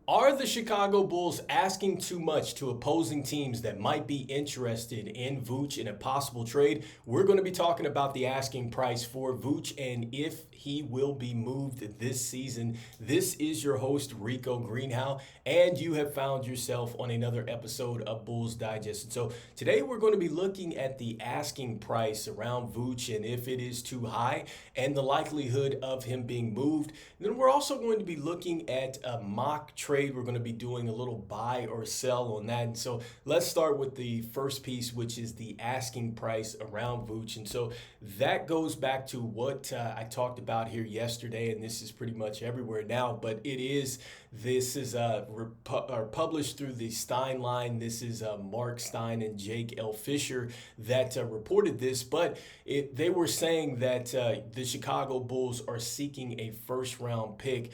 Are the Chicago Bulls asking too much to opposing teams that might be interested in Vooch in a possible trade? We're going to be talking about the asking price for Vooch and if he will be moved this season. This is your host, Rico Greenhowe, and you have found yourself on another episode of Bulls Digest. And so today we're going to be looking at the asking price around Vooch and if it is too high and the likelihood of him being moved. And then we're also going to be looking at a mock trade. We're going to be doing a little buy or sell on that. And so let's start with the first piece, which is the asking price around Vooch. And so that goes back to what I talked about here yesterday, and this is pretty much everywhere now, but this is published through the Stein line. This is Mark Stein and Jake L. Fisher that reported this, but they were saying that the Chicago Bulls are seeking a first round pick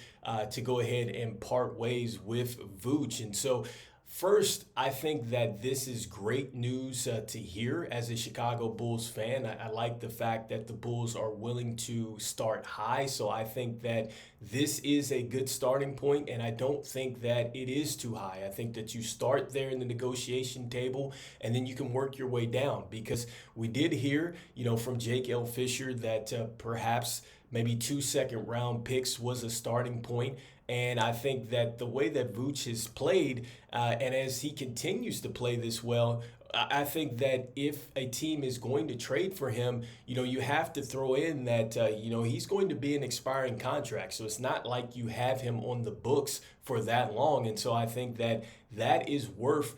to go ahead and part ways with Vooch. And so first, I think that this is great news to hear as a Chicago Bulls fan. I like the fact that the Bulls are willing to start high. So I think that this is a good starting point, and I don't think that it is too high. I think that you start there in the negotiation table, and then you can work your way down, because we did hear, from Jake L. Fisher that perhaps maybe 2 second-round picks was a starting point. And I think that the way that Vooch has played, and as he continues to play this well, I think that if a team is going to trade for him, you have to throw in that, he's going to be an expiring contract. So it's not like you have him on the books for that long. And so I think that that is worth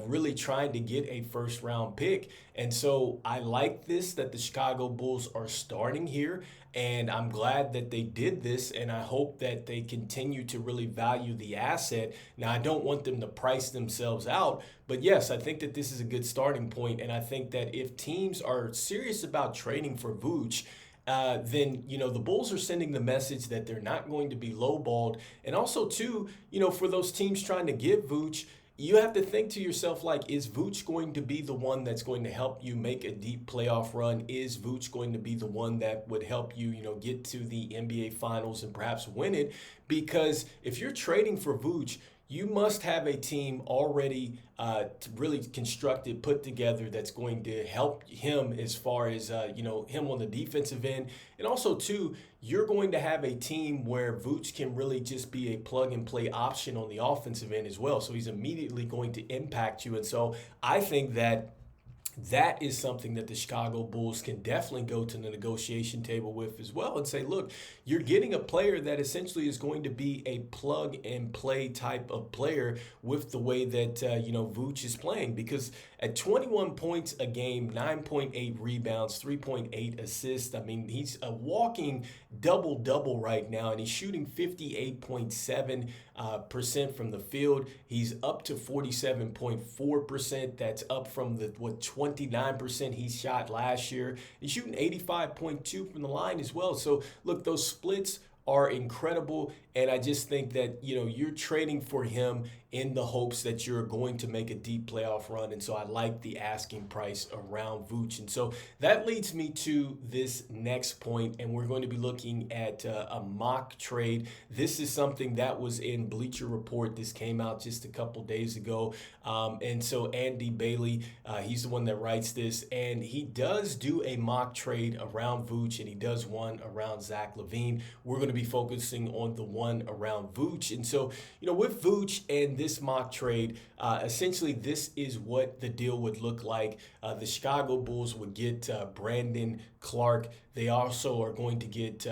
really trying to get a first round pick. And so I like this, that the Chicago Bulls are starting here. And I'm glad that they did this, and I hope that they continue to really value the asset. Now, I don't want them to price themselves out, but yes, I think that this is a good starting point. And I think that if teams are serious about trading for Vooch, then, the Bulls are sending the message that they're not going to be lowballed. And also, too, for those teams trying to get Vooch, you have to think to yourself, is Vooch going to be the one that's going to help you make a deep playoff run? Is Vooch going to be the one that would help you, get to the NBA Finals and perhaps win it? Because if you're trading for Vooch, you must have a team already really constructed, put together, that's going to help him as far as, him on the defensive end. And also, too, you're going to have a team where Vooch can really just be a plug-and-play option on the offensive end as well. So he's immediately going to impact you. And so I think that is something that the Chicago Bulls can definitely go to the negotiation table with as well and say, look, you're getting a player that essentially is going to be a plug-and-play type of player with the way that, Vooch is playing. Because at 21 points a game, 9.8 rebounds, 3.8 assists, he's a walking double-double right now, and he's shooting 58.7% from the field. He's up to 47.4%. That's up from the 29% he shot last year. He's shooting 85.2 from the line as well. So look, those splits are incredible, and I just think that you're trading for him in the hopes that you're going to make a deep playoff run. And so I like the asking price around Vooch. And so that leads me to this next point, and we're going to be looking at a mock trade. This is something that was in Blecher Report. This came out just a couple days ago. And so Andy Bailey, he's the one that writes this, and he does do a mock trade around Vooch, and he does one around Zach Lavine. We're going to be focusing on the one around Vooch. And so, with Vooch and this mock trade, essentially this is what the deal would look like. The Chicago Bulls would get Brandon Clark. They also are going to get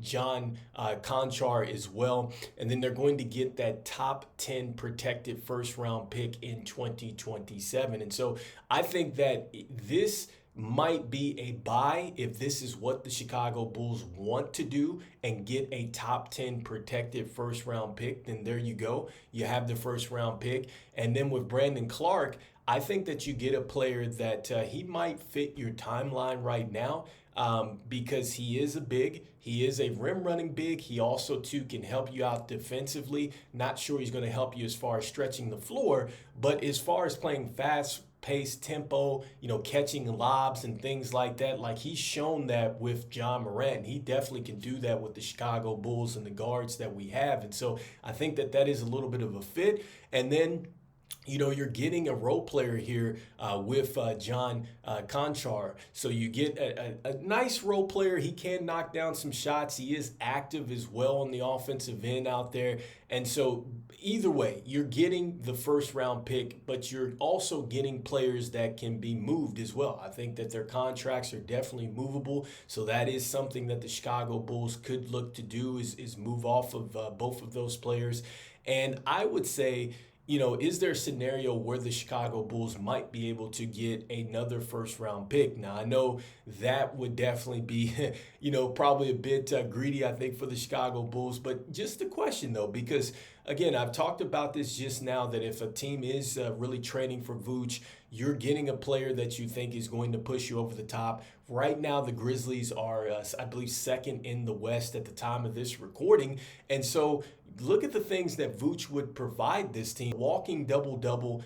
John Conchar as well. And then they're going to get that top 10 protected first round pick in 2027. And so I think that this might be a buy if this is what the Chicago Bulls want to do and get a top 10 protected first round pick. Then there you go. You have the first round pick. And then with Brandon Clark, I think that you get a player that he might fit your timeline right now. Because he is a big, he is a rim running big. He also too can help you out defensively. Not sure he's going to help you as far as stretching the floor, but as far as playing fast pace, tempo, catching lobs and things like that. Like, he's shown that with John Morant. He definitely can do that with the Chicago Bulls and the guards that we have. And so I think that is a little bit of a fit. And then you're getting a role player here with John Conchar. So you get a nice role player. He can knock down some shots. He is active as well on the offensive end out there. And so either way, you're getting the first round pick, but you're also getting players that can be moved as well. I think that their contracts are definitely movable. So that is something that the Chicago Bulls could look to do is move off of both of those players. And I would say, is there a scenario where the Chicago Bulls might be able to get another first round pick? Now, I know that would definitely be, probably a bit greedy, I think, for the Chicago Bulls. But just a question, though, because, again, I've talked about this just now, that if a team is really trading for Vooch, you're getting a player that you think is going to push you over the top. Right now, the Grizzlies are, I believe, second in the West at the time of this recording. And so look at the things that Vooch would provide this team. Walking double-double,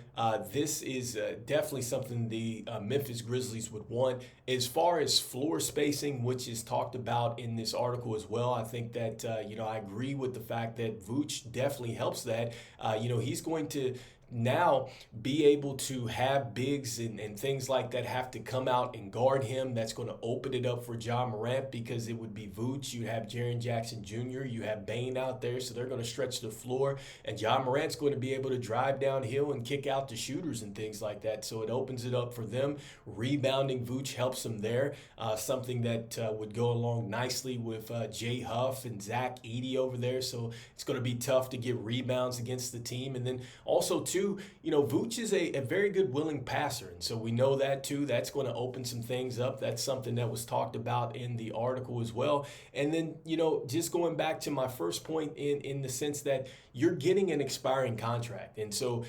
this is definitely something the Memphis Grizzlies would want. As far as floor spacing, which is talked about in this article as well, I think that, I agree with the fact that Vooch definitely helps that. He's going to now be able to have bigs and things like that have to come out and guard him. That's going to open it up for John Morant, because it would be Vooch. You have Jaren Jackson Jr., you have Bane out there, so they're going to stretch the floor, and John Morant's going to be able to drive downhill and kick out the shooters and things like that. So it opens it up for them. Rebounding Vooch helps them there, something that would go along nicely with Jay Huff and Zach Edey over there. So it's going to be tough to get rebounds against the team. And then also too, Vooch is a very good willing passer. And so we know that too. That's going to open some things up. That's something that was talked about in the article as well. And then, just going back to my first point in the sense that you're getting an expiring contract. And so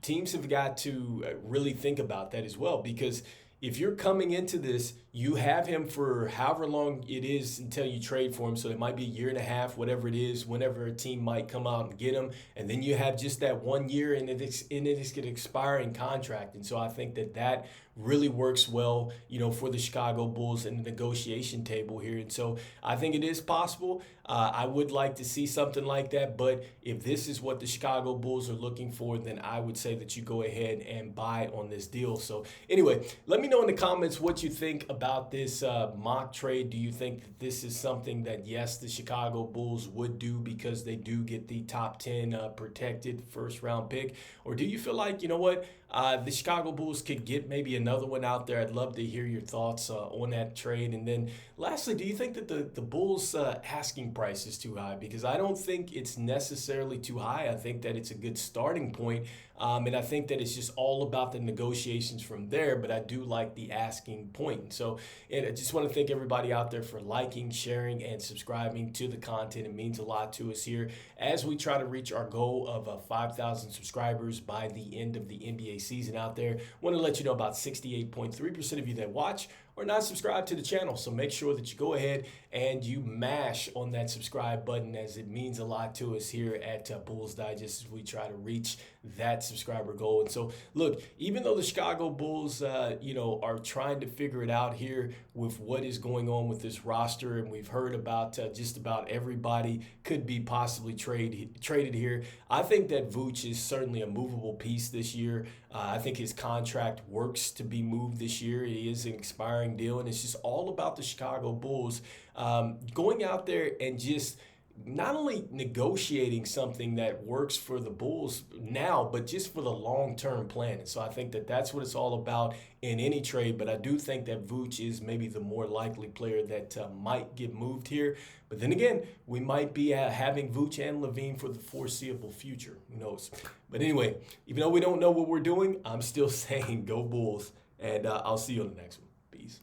teams have got to really think about that as well, because if you're coming into this, you have him for however long it is until you trade for him. So it might be a year and a half, whatever it is, whenever a team might come out and get him. And then you have just that 1 year, and it is an expiring contract. And so I think that really works well, for the Chicago Bulls in the negotiation table here. And so I think it is possible. I would like to see something like that. But if this is what the Chicago Bulls are looking for, then I would say that you go ahead and buy on this deal. So anyway, let me know in the comments what you think about this mock trade. Do you think that this is something that, yes, the Chicago Bulls would do because they do get the top 10 protected first round pick? Or do you feel like, the Chicago Bulls could get maybe another one out there? I'd love to hear your thoughts on that trade. And then lastly, do you think that the Bulls asking price is too high? Because I don't think it's necessarily too high. I think that it's a good starting point. And I think that it's just all about the negotiations from there, but I do like the asking point. So I just want to thank everybody out there for liking, sharing, and subscribing to the content. It means a lot to us here as we try to reach our goal of 5,000 subscribers by the end of the NBA season out there. Want to let you know about 68.3% of you that watch or not subscribe to the channel. So make sure that you go ahead and you mash on that subscribe button, as it means a lot to us here at Bulls Digest as we try to reach that subscriber goal. And so, look, even though the Chicago Bulls, are trying to figure it out here with what is going on with this roster, and we've heard about just about everybody could be possibly traded here, I think that Vooch is certainly a movable piece this year. I think his contract works to be moved this year. He is an expiring deal, and it's just all about the Chicago Bulls going out there and just not only negotiating something that works for the Bulls now, but just for the long-term plan. And so I think that that's what it's all about in any trade. But I do think that Vooch is maybe the more likely player that might get moved here. But then again, we might be having Vooch and Lavine for the foreseeable future. Who knows? But anyway, even though we don't know what we're doing, I'm still saying go Bulls. And I'll see you on the next one. Peace.